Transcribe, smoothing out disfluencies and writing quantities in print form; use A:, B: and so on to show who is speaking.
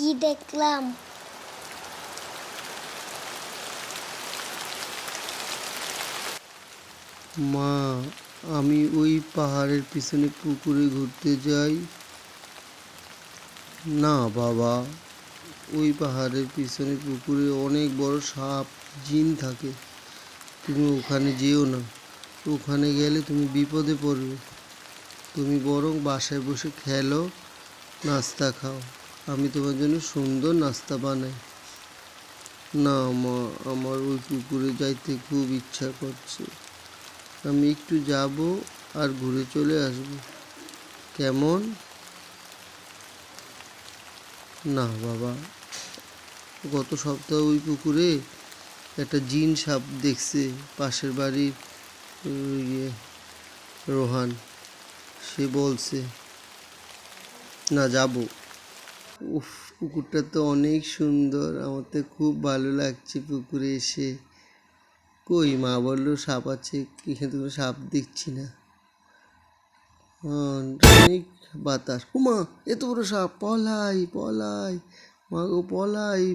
A: কি দেখলাম?
B: মা, আমি ওই পাহাড়ের পিছনে পুকুরে ঘুরতে যাই। না বাবা, ওই পাহাড়ের পিছনে পুকুরে অনেক বড় সাপ, জিন থাকে। তুমি ওখানে যেও না। ওখানে গেলে তুমি বিপদে পড়বে। তুমি বরং বাসায় বসে খেলো, নাস্তা খাও। আমি তোমার জন্য সুন্দর নাস্তা বানাই। না মা, আমার ওই পুকুরে যাইতে খুব ইচ্ছা করছে। আমি একটু যাব আর ঘুরে চলে আসব। কেমন? না বাবা, গত সপ্তাহে ওই পুকুরে একটা জিন সাপ দেখছে পাশের বাড়ির ইয়ে রোহান। সে বলছে। না, যাব। উফ, পুকুরটা তো অনেক সুন্দর, আমার তো খুব ভালো লাগছে পুকুরে এসে। কই, মা বললো সাপ আছে, এখানে তো কোনো সাপ দেখছি না। অনেক বাতাস। উমা, এত বড় সাপ! পলাই পলাই, মা গো পলাই।